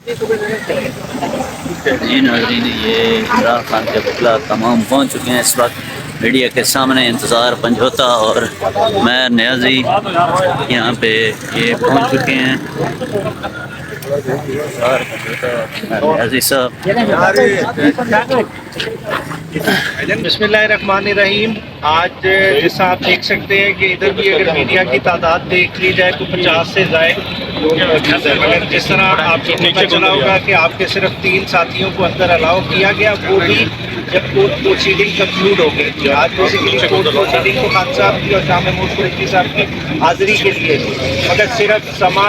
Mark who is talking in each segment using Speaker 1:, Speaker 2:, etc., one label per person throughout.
Speaker 1: جی ناظرین، یہ عمران خان کے وکلا تمام پہنچ چکے ہیں اس وقت میڈیا کے سامنے. انتظار پنجھوتا اور میر نیازی یہاں پہ یہ پہنچ چکے ہیں. نیازی صاحب.
Speaker 2: بسم اللہ الرحمن الرحیم. آج جیسا آپ دیکھ سکتے ہیں کہ ادھر بھی اگر میڈیا کی تعداد دیکھ لی جائے تو 50 سے زائد لوگ موجود ہیں. مگر جس طرح آپ کو پتہ چلا ہوگا کہ آپ کے صرف 3 ساتھیوں کو اندر الاؤ کیا گیا، وہ بھی جب کورٹ پروسیڈنگ کنکلوڈ ہو گئی تھی. آج بیسیکلی کورٹ پروسیڈنگ کو خان صاحب کی اور شاہ محمود قریشی صاحب کی حاضری کے لیے تھی، مگر صرف سما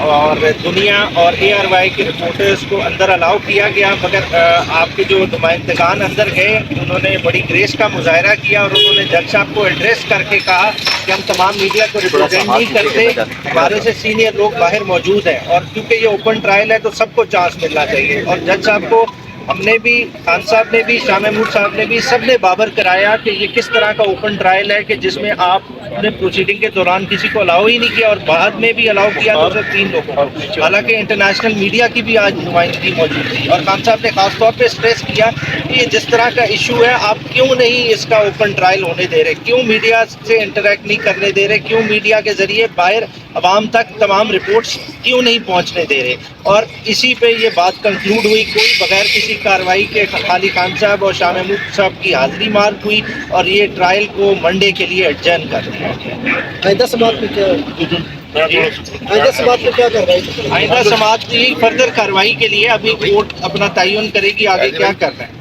Speaker 2: اور دنیا اور ARY کے رپورٹرز کو اندر الاؤ کیا گیا. مگر آپ کے جو نمائندگان اندر گئے انہوں نے بڑی گریس کا مظاہرہ کیا اور انہوں نے جج صاحب کو ایڈریس کر کے کہا کہ ہم تمام میڈیا کو ریپرزینٹ نہیں کرتے، ہمارے سے سینئر لوگ باہر موجود ہیں اور کیونکہ یہ اوپن ٹرائل ہے تو سب کو چانس ملنا چاہیے. اور جج صاحب کو ہم نے بھی، خان صاحب نے بھی، شاہ محمود صاحب نے بھی، سب نے بابر کرایا کہ یہ کس طرح کا اوپن ٹرائل ہے کہ جس میں آپ نے پروسیڈنگ کے دوران کسی کو الاؤ ہی نہیں کیا اور بعد میں بھی الاؤ کیا تو صرف 3 لوگوں کو. حالانکہ انٹرنیشنل میڈیا کی بھی آج نمائندگی موجود تھی. اور خان صاحب نے خاص طور پہ اسٹریس کیا کہ یہ جس طرح کا ایشو ہے آپ کیوں نہیں اس کا اوپن ٹرائل ہونے دے رہے، کیوں میڈیا سے انٹریکٹ نہیں کرنے دے رہے، کیوں میڈیا کے ذریعے باہر عوام تک تمام رپورٹس کیوں نہیں پہنچنے دے رہے. اور اسی پہ یہ بات کنکلوڈ ہوئی. کوئی بغیر کسی کارروائی کے خالی خان صاحب اور شاہ محمود صاحب کی حاضری مارک ہوئی اور یہ ٹرائل کو منڈے کے لیے ایڈجرن کر دیا گیا.
Speaker 3: آئندہ سماعت میں کیا آئندہ سماعت میں کیا کارروائی؟
Speaker 2: آئندہ سماعت کی فردر کارروائی کے لیے ابھی کورٹ اپنا تعین کرے گی آگے کیا کرنا ہے.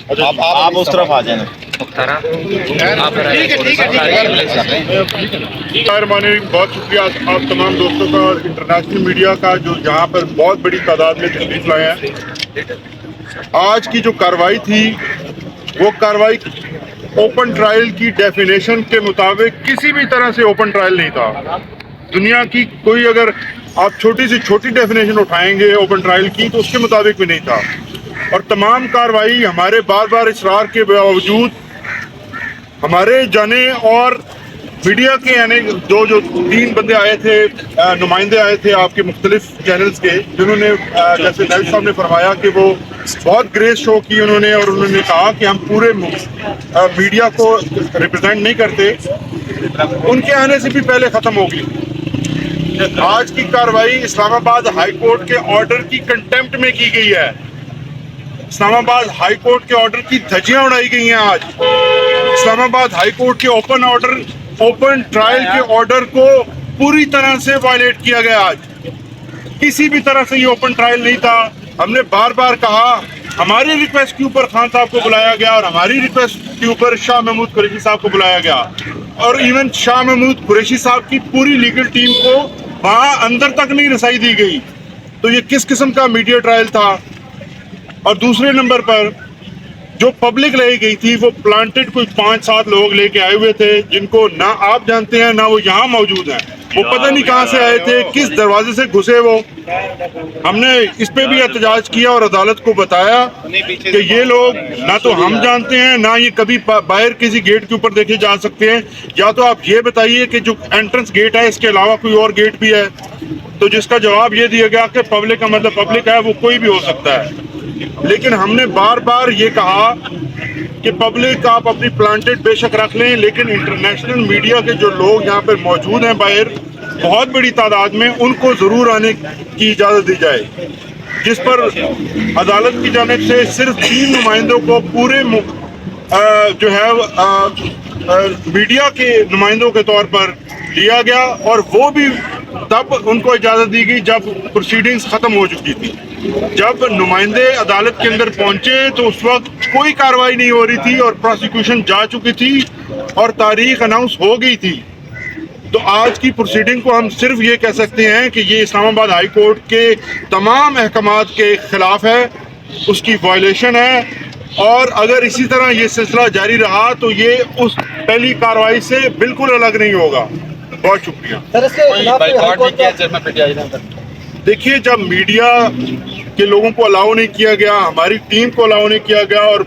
Speaker 4: آپ اس طرف آ جائیں.
Speaker 5: بہت شکریہ آپ تمام دوستوں کا اور انٹرنیشنل میڈیا کا جو یہاں پر بہت بڑی تعداد میں تشریف لائے ہیں. آج کی جو کارروائی تھی وہ کارروائی اوپن ٹرائل کی ڈیفینیشن کے مطابق کسی بھی طرح سے اوپن ٹرائل نہیں تھا. دنیا کی کوئی اگر آپ چھوٹی سے چھوٹی ڈیفینیشن اٹھائیں گے اوپن ٹرائل کی تو اس کے مطابق بھی نہیں تھا. اور تمام کارروائی ہمارے بار بار اصرار کے باوجود ہمارے جانے اور میڈیا کے یعنی جو 3 بندے آئے تھے، نمائندے آئے تھے آپ کے مختلف چینلز کے، جنہوں نے جیسے نیل صاحب نے فرمایا کہ وہ بہت گریس شو کی انہوں نے اور انہوں نے کہا کہ ہم پورے میڈیا کو ریپرزینٹ نہیں کرتے، ان کے آنے سے بھی پہلے ختم ہو گئی. آج کی کارروائی اسلام آباد ہائی کورٹ کے آرڈر کی کنٹیمپٹ میں کی گئی ہے. اسلام آباد ہائی کورٹ کے آرڈر کی دھجیاں اڑائی گئی ہیں. آج اسلام آباد ہائی کورٹ کے اوپن ٹرائل کے آرڈر کو پوری طرح سے وائلیٹ کیا گیا. آج کسی بھی طرح سے یہ اوپن ٹرائل نہیں تھا. ہم نے بار بار کہا، ہماری ریکویسٹ کے اوپر خان صاحب کو بلایا گیا اور ہماری ریکویسٹ کے اوپر شاہ محمود قریشی صاحب کو بلایا گیا اور ایون شاہ محمود قریشی صاحب کی پوری لیگل ٹیم کو وہاں اندر تک نہیں رسائی دی گئی. تو یہ کس قسم کا میڈیا ٹرائل تھا؟ اور دوسرے نمبر پر جو پبلک لائی گئی تھی وہ پلانٹڈ کوئی 5-7 لوگ لے کے آئے ہوئے تھے جن کو نہ آپ جانتے ہیں نہ وہ یہاں موجود ہیں. وہ پتہ نہیں کہاں سے آئے تھے، کس دروازے سے گھسے. وہ ہم نے اس پہ بھی احتجاج کیا اور عدالت کو بتایا کہ یہ لوگ نہ تو ہم جانتے ہیں نہ یہ کبھی باہر کسی گیٹ کے اوپر دیکھے جا سکتے ہیں. یا تو آپ یہ بتائیے کہ جو انٹرنس گیٹ ہے اس کے علاوہ کوئی اور گیٹ بھی ہے. تو جس کا جواب یہ دیا گیا کہ پبلک کا مطلب پبلک ہے، وہ کوئی بھی ہو سکتا ہے. لیکن ہم نے بار بار یہ کہا کہ پبلک آپ اپنی پلانٹڈ بے شک رکھ لیں، لیکن انٹرنیشنل میڈیا کے جو لوگ یہاں پر موجود ہیں باہر بہت بڑی تعداد میں، ان کو ضرور آنے کی اجازت دی جائے. جس پر عدالت کی جانب سے صرف 3 نمائندوں کو پورے جو ہے میڈیا کے نمائندوں کے طور پر لیا گیا اور وہ بھی تب ان کو اجازت دی گئی جب پروسیڈنگز ختم ہو چکی تھی. جب نمائندے عدالت کے اندر پہنچے تو اس وقت کوئی کارروائی نہیں ہو رہی تھی اور پروسیکیوشن جا چکی تھی اور تاریخ اناؤنس ہو گئی تھی. تو آج کی پروسیڈنگ کو ہم صرف یہ کہہ سکتے ہیں کہ یہ اسلام آباد ہائی کورٹ کے تمام احکامات کے خلاف ہے، اس کی وائلیشن ہے. اور اگر اسی طرح یہ سلسلہ جاری رہا تو یہ اس پہلی کارروائی سے بالکل الگ نہیں ہوگا. بہت شکریہ. دیکھیے، جب میڈیا کے لوگوں کو الاؤ نہیں کیا گیا، ہماری ٹیم کو الاؤ نہیں کیا گیا اور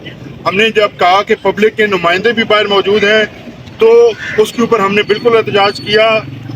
Speaker 5: ہم نے جب کہا کہ پبلک کے نمائندے بھی باہر موجود ہیں تو اس کے اوپر ہم نے بالکل احتجاج کیا.